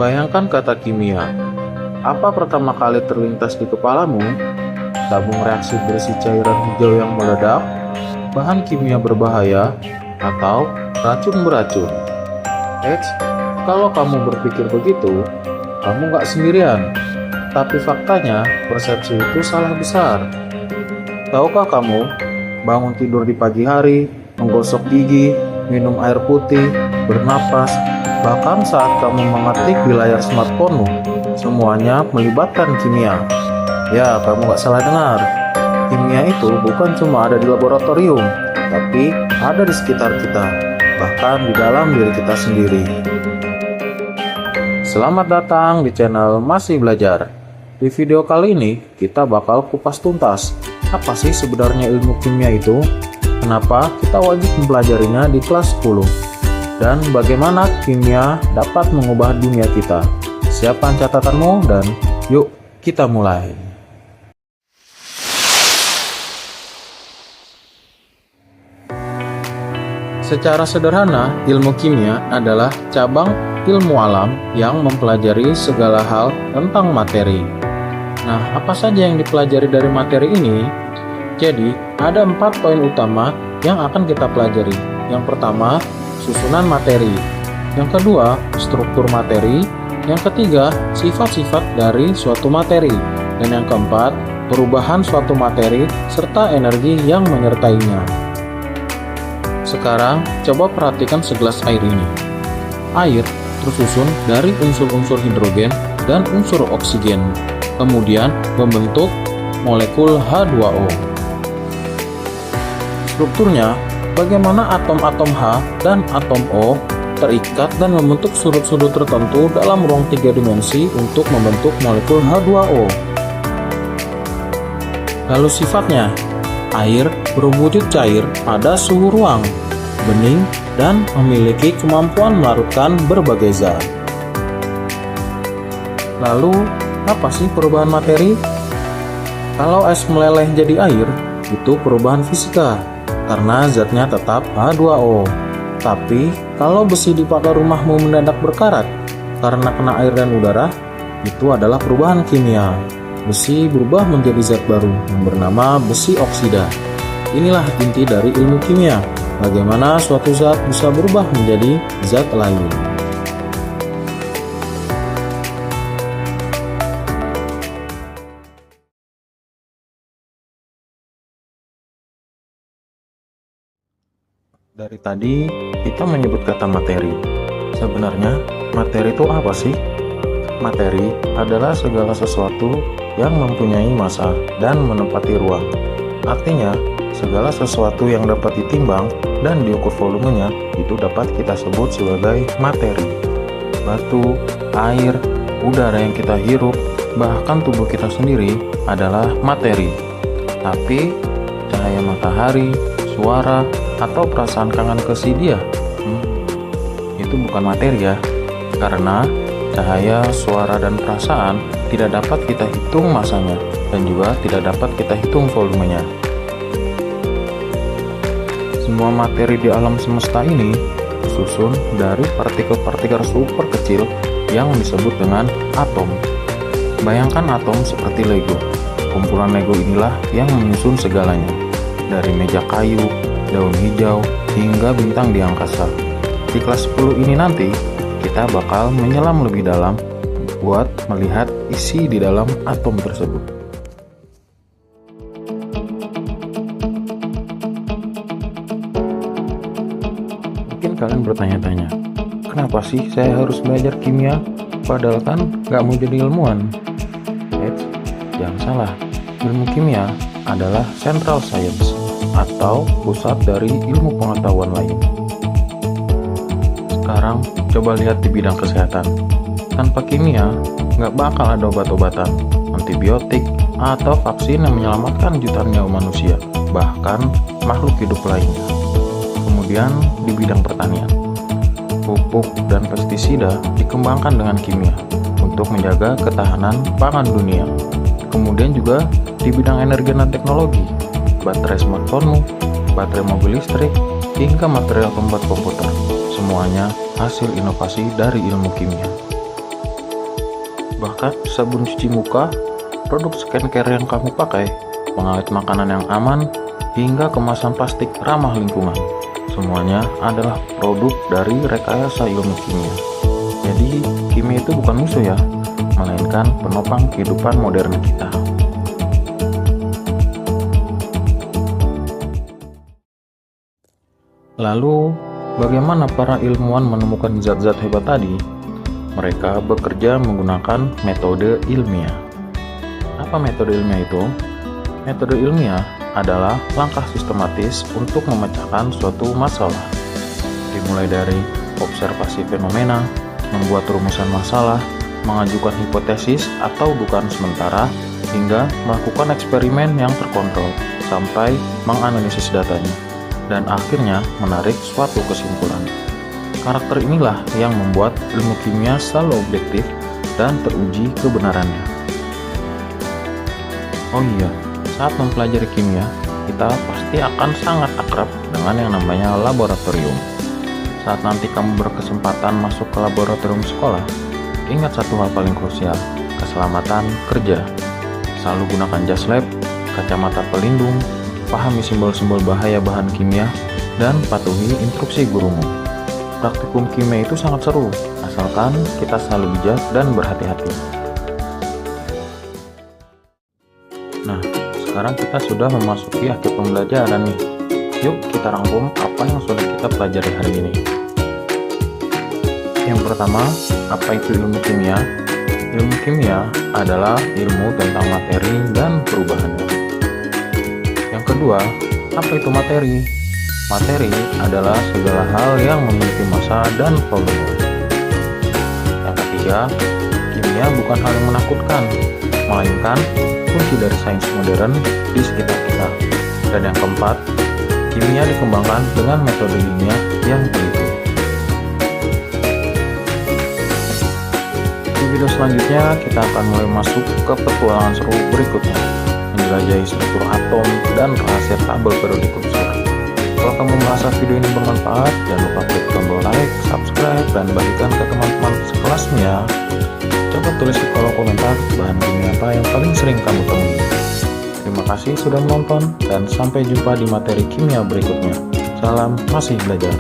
Bayangkan kata kimia. Apa pertama kali terlintas di kepalamu? Tabung reaksi berisi cairan hijau yang meledak, bahan kimia berbahaya, atau racun beracun? Eits, kalau kamu berpikir begitu, kamu nggak sendirian. Tapi faktanya, persepsi itu salah besar. Tahukah kamu, bangun tidur di pagi hari, menggosok gigi, minum air putih, bernapas, bahkan saat kamu mengetik di layar smartphone, semuanya melibatkan kimia. Ya, kamu nggak salah dengar. Kimia itu bukan cuma ada di laboratorium, tapi ada di sekitar kita, bahkan di dalam diri kita sendiri. Selamat datang di channel Masih Belajar. Di video kali ini, kita bakal kupas tuntas. Apa sih sebenarnya ilmu kimia itu? Kenapa kita wajib mempelajarinya di kelas 10? Dan bagaimana kimia dapat mengubah dunia kita? Siapkan catatanmu dan yuk kita mulai. Secara sederhana, ilmu kimia adalah cabang ilmu alam yang mempelajari segala hal tentang materi. Nah, apa saja yang dipelajari dari materi ini? Jadi, ada 4 poin utama yang akan kita pelajari. Yang pertama, susunan materi. Yang kedua, struktur materi. Yang ketiga, sifat-sifat dari suatu materi. Dan yang keempat, perubahan suatu materi serta energi yang menyertainya. Sekarang, coba perhatikan segelas air ini. Air tersusun dari unsur-unsur hidrogen dan unsur oksigen, kemudian membentuk molekul H2O. Strukturnya, bagaimana atom-atom H dan atom O terikat dan membentuk sudut-sudut tertentu dalam ruang 3 dimensi untuk membentuk molekul H2O. Lalu sifatnya, air berwujud cair pada suhu ruang, bening, dan memiliki kemampuan melarutkan berbagai zat. Lalu, apa sih perubahan materi? Kalau es meleleh jadi air, itu perubahan fisika, karena zatnya tetap H2O. Tapi, kalau besi di pagar rumahmu mendadak berkarat karena kena air dan udara, itu adalah perubahan kimia. Besi berubah menjadi zat baru yang bernama besi oksida. Inilah inti dari ilmu kimia, bagaimana suatu zat bisa berubah menjadi zat lain. Dari tadi, kita menyebut kata materi. Sebenarnya, materi itu apa sih? Materi adalah segala sesuatu yang mempunyai massa dan menempati ruang. Artinya, segala sesuatu yang dapat ditimbang dan diukur volumenya itu dapat kita sebut sebagai materi. Batu, air, udara yang kita hirup, bahkan tubuh kita sendiri adalah materi. Tapi, cahaya matahari, suara, atau perasaan kangen ke si dia, itu bukan materi ya, karena cahaya, suara, dan perasaan tidak dapat kita hitung massanya dan juga tidak dapat kita hitung volumenya. Semua materi di alam semesta ini disusun dari partikel-partikel super kecil yang disebut dengan atom. Bayangkan atom seperti Lego. Kumpulan Lego inilah yang menyusun segalanya, dari meja kayu, daun hijau, hingga bintang di angkasa. Di kelas 10 ini nanti, kita bakal menyelam lebih dalam buat melihat isi di dalam atom tersebut. Mungkin kalian bertanya-tanya, kenapa sih saya harus belajar kimia? Padahal kan gak mau jadi ilmuwan. Jangan salah, ilmu kimia adalah central science, atau pusat dari ilmu pengetahuan lain. Sekarang, coba lihat di bidang kesehatan. Tanpa kimia, nggak bakal ada obat-obatan, antibiotik, atau vaksin yang menyelamatkan jutaan nyawa manusia, bahkan makhluk hidup lainnya. Kemudian, di bidang pertanian, pupuk dan pestisida dikembangkan dengan kimia untuk menjaga ketahanan pangan dunia. Kemudian juga di bidang energi dan teknologi, baterai smartphone, baterai mobil listrik, hingga material pembuat komputer. semuanya hasil inovasi dari ilmu kimia. Bahkan sabun cuci muka, produk skincare yang kamu pakai, pengawet makanan yang aman, hingga kemasan plastik ramah lingkungan. Semuanya adalah produk dari rekayasa ilmu kimia. Jadi, kimia itu bukan musuh ya, melainkan penopang kehidupan modern kita. Lalu, bagaimana para ilmuwan menemukan zat-zat hebat tadi? Mereka bekerja menggunakan metode ilmiah. Apa metode ilmiah itu? Metode ilmiah adalah langkah sistematis untuk memecahkan suatu masalah. Dimulai dari observasi fenomena, membuat rumusan masalah, mengajukan hipotesis atau dugaan sementara, hingga melakukan eksperimen yang terkontrol sampai menganalisis datanya, dan akhirnya menarik suatu kesimpulan. Karakter inilah yang membuat ilmu kimia selalu objektif dan teruji kebenarannya. Oh iya, saat mempelajari kimia, kita pasti akan sangat akrab dengan yang namanya laboratorium. Saat nanti kamu berkesempatan masuk ke laboratorium sekolah, ingat satu hal paling krusial, keselamatan kerja. Selalu gunakan jas lab, kacamata pelindung, pahami simbol-simbol bahaya bahan kimia, dan patuhi instruksi gurumu. Praktikum kimia itu sangat seru, asalkan kita selalu bijak dan berhati-hati. Nah, sekarang kita sudah memasuki akhir pembelajaran nih. Yuk kita rangkum apa yang sudah kita pelajari hari ini. Yang pertama, apa itu ilmu kimia? Ilmu kimia adalah ilmu tentang materi dan perubahannya. Yang kedua, apa itu materi? Materi adalah segala hal yang memiliki massa dan volume. Yang ketiga, kimia bukan hal yang menakutkan, melainkan kunci dari sains modern di sekitar kita. Dan yang keempat, kimia dikembangkan dengan metode ilmiah yang teliti. Di video selanjutnya, kita akan mulai masuk ke petualangan seru berikutnya, menjelajahi struktur atom dan rahasia tabel periodik unsur. Kalau kamu merasa video ini bermanfaat, jangan lupa klik tombol like, subscribe, dan bagikan ke teman-teman sekelasmu ya. Coba tulis di kolom komentar bahan kimia apa yang paling sering kamu temui. Terima kasih sudah menonton, dan sampai jumpa di materi kimia berikutnya. Salam masih belajar.